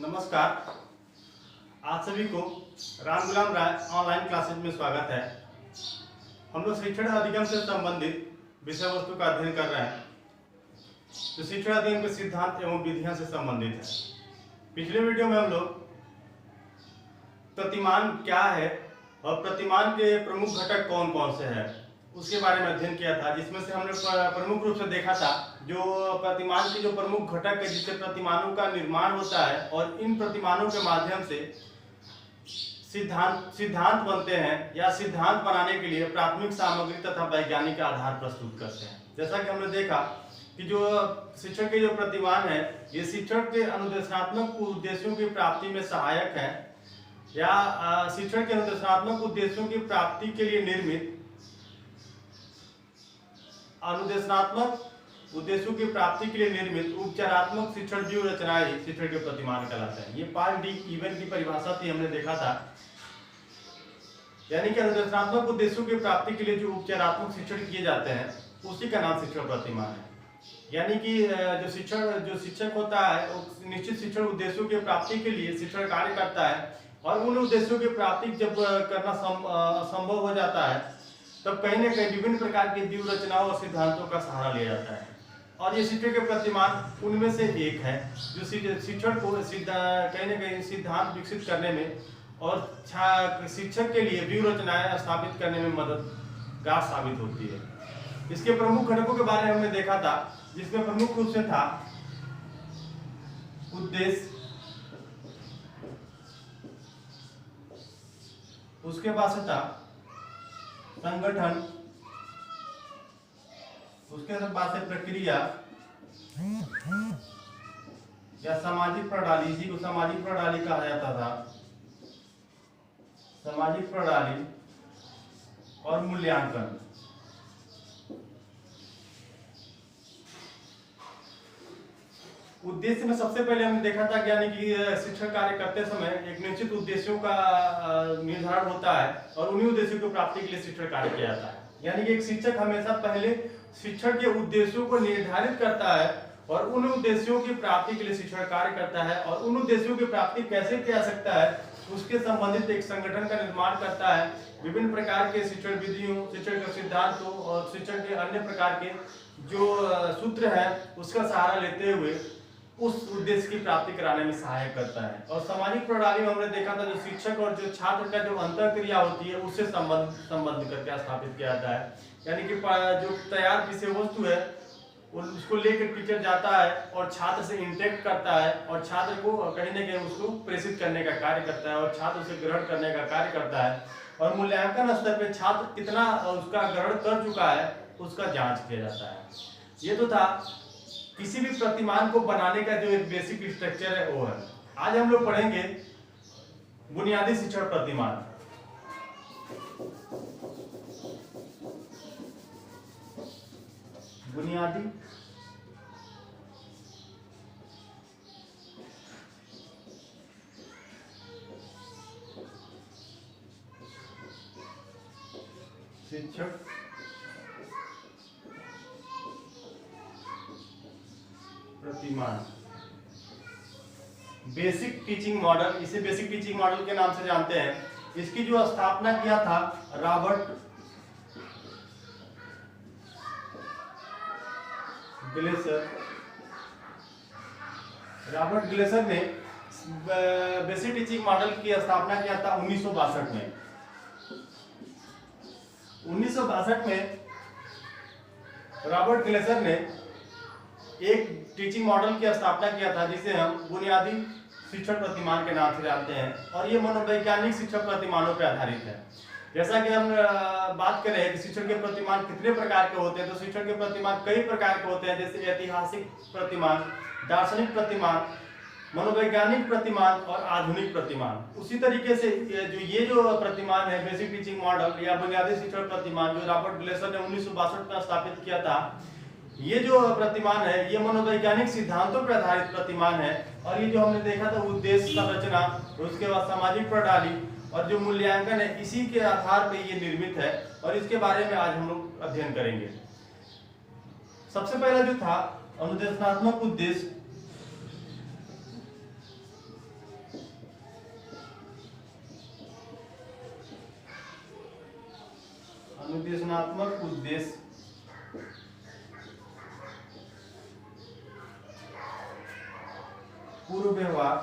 नमस्कार। आप सभी को राम गुलाम राय ऑनलाइन क्लासेज में स्वागत है। हम लोग शिक्षण अधिगम से संबंधित विषय वस्तु का अध्ययन कर रहे हैं जो शिक्षण अधिगम के सिद्धांत एवं विधियां से संबंधित है। पिछले वीडियो में हम लोग प्रतिमान क्या है और प्रतिमान के प्रमुख घटक कौन कौन से हैं उसके बारे में अध्ययन किया था, जिसमें से हमने प्रमुख रूप से देखा था जो प्रतिमान के जो प्रमुख घटक है जिससे प्रतिमानों का निर्माण होता है और इन प्रतिमानों के माध्यम से सिद्धांत बनते हैं या सिद्धांत बनाने के लिए प्राथमिक सामग्री तथा वैज्ञानिक आधार प्रस्तुत करते हैं। जैसा कि हमने देखा कि जो शिक्षण के जो प्रतिमान है ये शिक्षण के अनुदेशात्मक उद्देश्यों की प्राप्ति में सहायक है या शिक्षण के अनुदेशात्मक उद्देश्यों की प्राप्ति के लिए निर्मित अनुदेशात्मक उद्देश्यों की प्राप्ति के लिए निर्मित उपचारात्मक शिक्षण जीव रचनाएं शिक्षण के प्रतिमान कहलाते हैं। ये पार्ट डी इवन की परिभाषा थी, हमने देखा था। यानी कि अनुदेशात्मक उद्देश्यों की प्राप्ति के लिए जो उपचारात्मक शिक्षण किए जाते हैं उसी का नाम शिक्षण प्रतिमान है। यानी कि जो शिक्षक होता है वो निश्चित शिक्षण उद्देश्यों की प्राप्ति के लिए शिक्षण कार्य करता है और उन उद्देश्यों की प्राप्ति जब करना संभव हो जाता है तब कहीं न कहीं विभिन्न प्रकार के जीव रचनाओं और सिद्धांतों का सहारा लिया जाता है। और ये शिक्षण के प्रतिमान उनमें से एक है जो शिक्षण को कहीं न कहीं सिद्धांत विकसित करने में और शिक्षक के लिए जीव रचनाएं स्थापित करने में मददगार साबित होती है। इसके प्रमुख घटकों के बारे में हमने देखा था, जिसमें प्रमुख रूप से था उद्देश्य, उसके बाद था संगठन, उसके बाद से प्रक्रिया या सामाजिक प्रणाली, इसी को सामाजिक प्रणाली कहा जाता था, सामाजिक प्रणाली और मूल्यांकन। उद्देश्य में सबसे पहले हमने देखा था यानी कि शिक्षण कार्य करते समय एक निश्चित उद्देश्यों का निर्धारण होता है और उन्हीं उद्देश्यों की प्राप्ति के लिए शिक्षण कार्य किया जाता है। यानी कि एक शिक्षक हमेशा पहले शिक्षण के उद्देश्यों को निर्धारित करता है और उन उद्देश्यों की प्राप्ति के लिए शिक्षण कार्य करता है और उन उद्देश्यों की प्राप्ति कैसे किया सकता है उसके संबंधित एक संगठन का निर्माण करता है। विभिन्न प्रकार के शिक्षण विधियों, शिक्षण के सिद्धांतों और शिक्षण के अन्य प्रकार के जो सूत्र है उसका सहारा लेते हुए उस उद्देश्य की प्राप्ति कराने में सहायक करता है। और सामाजिक प्रणाली में हमने देखा था जो शिक्षक और जो छात्र का जो अंतःक्रिया होती है उससे संबंध करके स्थापित किया जाता है। यानी कि जो तैयार विषय वस्तु है उसको लेकर टीचर जाता है और छात्र से इंटरेक्ट करता है और छात्र को कहीं न कहीं उसको प्रेषित करने का कार्य करता है और छात्र उसे ग्रहण करने का कार्य करता है और मूल्यांकन स्तर पे छात्र कितना उसका ग्रहण कर चुका है उसका जांच किया जाता है। ये तो था किसी भी प्रतिमान को बनाने का जो एक बेसिक स्ट्रक्चर है वो है। आज हम लोग पढ़ेंगे बुनियादी शिक्षण प्रतिमान। बुनियादी शिक्षक प्रतिमान, बेसिक टीचिंग मॉडल, इसे बेसिक टीचिंग मॉडल के नाम से जानते हैं। इसकी जो स्थापना किया था रॉबर्ट ग्लेसर ने बेसिक टीचिंग मॉडल की स्थापना किया था 1962 में। 1962 में रॉबर्ट ग्लेसर ने एक टीचिंग मॉडल की स्थापना किया था जिसे हम बुनियादी शिक्षण प्रतिमान के नाम से जानते हैं और ये मनोवैज्ञानिक शिक्षण प्रतिमानों पर आधारित है। जैसा कि हम बात कर रहे हैं कि शिक्षण के प्रतिमान कितने प्रकार के होते हैं, तो शिक्षण के प्रतिमान कई प्रकार के होते हैं, जैसे ऐतिहासिक प्रतिमान, दार्शनिक प्रतिमान, मनोवैज्ञानिक प्रतिमान और आधुनिक प्रतिमान। उसी तरीके से जो प्रतिमान है बेसिक टीचिंग मॉडल या बुनियादी शिक्षण प्रतिमान जो रॉबर्ट ग्लेसर ने 1962 में स्थापित किया था, ये जो प्रतिमान है ये मनोवैज्ञानिक सिद्धांतों पर आधारित प्रतिमान है। और ये जो हमने देखा था उद्देश्य, संरचना, उसके बाद सामाजिक प्रणाली और जो मूल्यांकन है इसी के आधार पर ये निर्मित है और इसके बारे में आज हम लोग अध्ययन करेंगे। सबसे पहला जो था अनुदेशात्मक उद्देश्य, पूर्व व्यवहार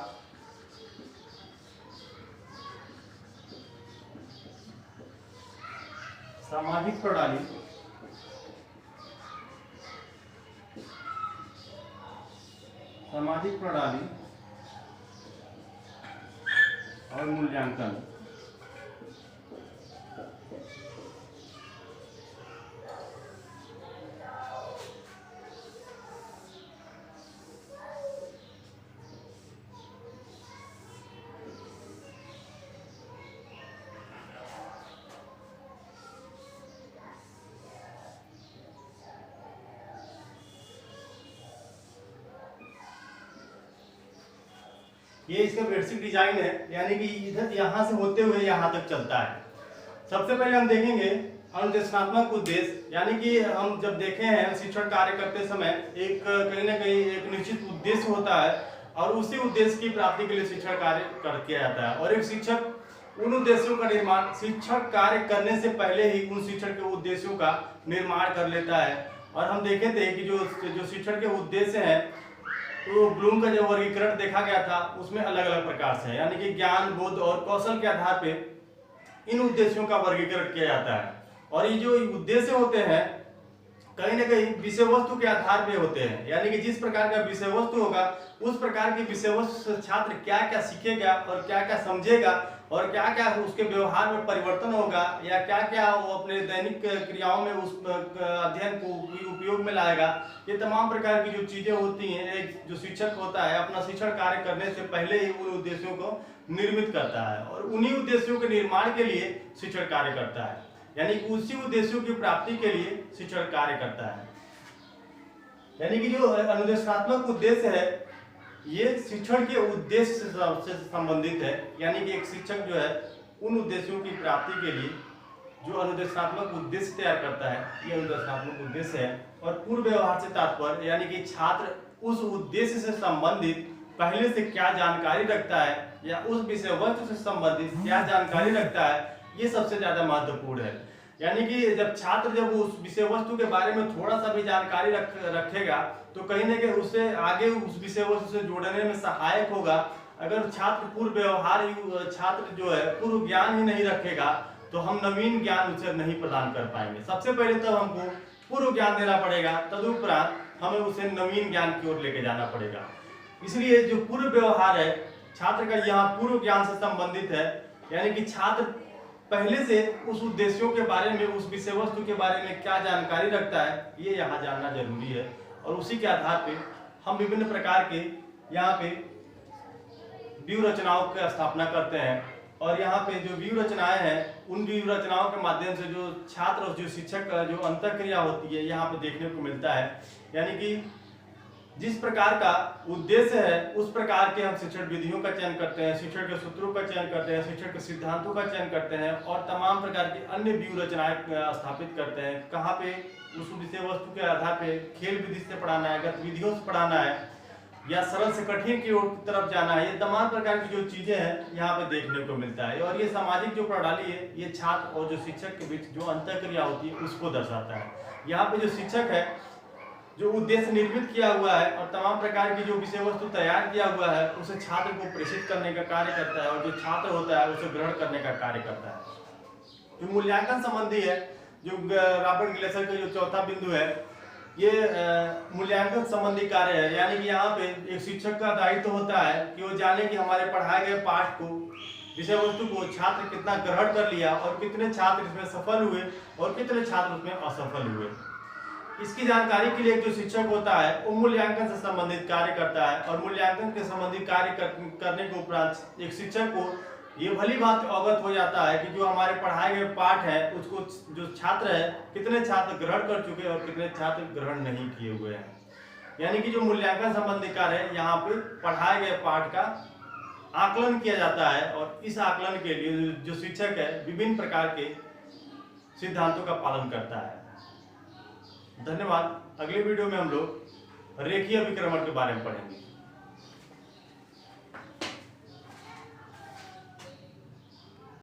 सामाजिक प्रणाली और मूल्यांकन। ये इसका बेसिक डिजाइन है, यानी कि इधर यहाँ से होते हुए यहाँ तक चलता है। सबसे पहले हम देखेंगे अनुदेशात्मक उद्देश्य, यानी कि हम जब देखे हैं शिक्षण कार्य करते समय एक कहीं ना कहीं एक निश्चित उद्देश्य होता है और उसी उद्देश्य की प्राप्ति के लिए शिक्षण कार्य किया जाता है। और एक शिक्षक उन उद्देश्यों का निर्माण शिक्षण कार्य करने से पहले ही उन शिक्षण के उद्देश्यों का निर्माण कर लेता है। और हम देखे थे कि जो शिक्षण के उद्देश्य हैं तो ब्लूम का जो वर्गीकरण देखा गया था उसमें अलग अलग प्रकार से है, यानी कि ज्ञान, बोध और कौशल के आधार पे इन उद्देश्यों का वर्गीकरण किया जाता है। और ये जो उद्देश्य होते हैं कहीं ना कहीं विषय वस्तु के आधार पे होते हैं, यानी कि जिस प्रकार का विषय वस्तु होगा उस प्रकार के विषय वस्तु से छात्र क्या क्या सीखेगा और क्या क्या समझेगा और क्या क्या उसके व्यवहार में परिवर्तन होगा या क्या क्या वो अपने दैनिक क्रियाओं में उस अध्ययन को उपयोग में लाएगा। ये तमाम प्रकार की जो चीजें होती हैं एक जो शिक्षक होता है अपना शिक्षण कार्य करने से पहले ही उन उद्देश्यों को निर्मित करता है और उन्हीं उद्देश्यों के निर्माण के लिए शिक्षण कार्य करता है, यानी कि उसी उद्देश्यों की प्राप्ति के लिए शिक्षण कार्य करता है। यानी कि जो अनुदेशात्मक उद्देश्य है ये शिक्षण के उद्देश्य से संबंधित है, यानी कि एक शिक्षक जो है उन उद्देश्यों की प्राप्ति के लिए जो अनुदेशात्मक उद्देश्य तैयार करता है ये अनुदेशात्मक उद्देश्य है। और पूर्व व्यवहार से तात्पर्य यानी कि छात्र उस उद्देश्य से संबंधित पहले से क्या जानकारी रखता है या उस विषय वस्तु से संबंधित क्या जानकारी रखता है, ये सबसे ज्यादा महत्वपूर्ण है। यानी कि जब छात्र जब उस विषय वस्तु के बारे में थोड़ा सा भी जानकारी रखेगा तो कहीं ना कहीं उससे आगे उस विषय वस्तु से जोड़ने में सहायक होगा। अगर छात्र पूर्व व्यवहार छात्र जो है पूर्व ज्ञान ही नहीं रखेगा तो हम नवीन ज्ञान उसे नहीं प्रदान कर पाएंगे। सबसे पहले तो हमको पूर्व ज्ञान देना पड़ेगा, तदुपरांत हमें उसे नवीन ज्ञान की ओर लेके जाना पड़ेगा। इसलिए जो पूर्व व्यवहार है छात्र का यहाँ पूर्व ज्ञान से संबंधित है, यानी कि छात्र पहले से उस उद्देश्यों के बारे में उस विषय वस्तु के बारे में क्या जानकारी रखता है ये यहाँ जानना जरूरी है। और उसी के आधार पे हम विभिन्न प्रकार के यहाँ पे व्यूह रचनाओं की स्थापना करते हैं और यहाँ पे जो व्यूह रचनाएं हैं उन व्यूह रचनाओं के माध्यम से जो छात्र और जो शिक्षक का जो अंतःक्रिया होती है यहाँ पे देखने को मिलता है। यानी कि जिस प्रकार का उद्देश्य है उस प्रकार के हम शिक्षण विधियों का चयन करते हैं, शिक्षण के सूत्रों का चयन करते हैं, शिक्षण के सिद्धांतों का चयन करते हैं और तमाम प्रकार की अन्य व्यूह रचनाएं स्थापित करते हैं। कहाँ पे उस विषय वस्तु के आधार पे खेल विधि से पढ़ाना है, गतिविधियों से पढ़ाना है या सरल से कठिन की ओर तरफ जाना है, ये तमाम प्रकार की जो चीजें हैं यहाँ पे देखने को मिलता है। और ये सामाजिक जो प्रणाली है ये छात्र और जो शिक्षक के बीच जो अंतःक्रिया होती है उसको दर्शाता है। यहाँ पे जो शिक्षक है जो उद्देश्य निर्मित किया हुआ है और तमाम प्रकार की जो विषय वस्तु तैयार किया हुआ है उसे छात्र को प्रेषित करने का कार्य करता है और जो छात्र होता है उसे ग्रहण करने का कार्य करता है। जो मूल्यांकन संबंधी है, जो रॉबर्ट ग्लेसर का जो चौथा बिंदु है ये मूल्यांकन संबंधी कार्य है। यानी कि यहाँ पे एक शिक्षक का दायित्व होता है कि वो जाने कि हमारे पढ़ाए गए पाठ को विषय वस्तु को छात्र कितना ग्रहण कर लिया और कितने छात्र इसमें सफल हुए और कितने छात्र उसमें असफल हुए। इसकी जानकारी के लिए जो शिक्षक होता है वो मूल्यांकन से संबंधित कार्य करता है और मूल्यांकन के संबंधित कार्य करने के उपरांत एक शिक्षक को ये भली बात अवगत हो जाता है कि जो हमारे पढ़ाए गए पाठ है उसको जो छात्र है कितने छात्र ग्रहण कर चुके और कितने छात्र ग्रहण नहीं किए हुए हैं। यानी कि जो मूल्यांकन संबंधी कार्य है यहाँ पे पढ़ाए गए पाठ का आकलन किया जाता है और इस आकलन के लिए जो शिक्षक है विभिन्न प्रकार के सिद्धांतों का पालन करता है। धन्यवाद। अगले वीडियो में हम लोग रेखीय विक्रमण के बारे में पढ़ेंगे।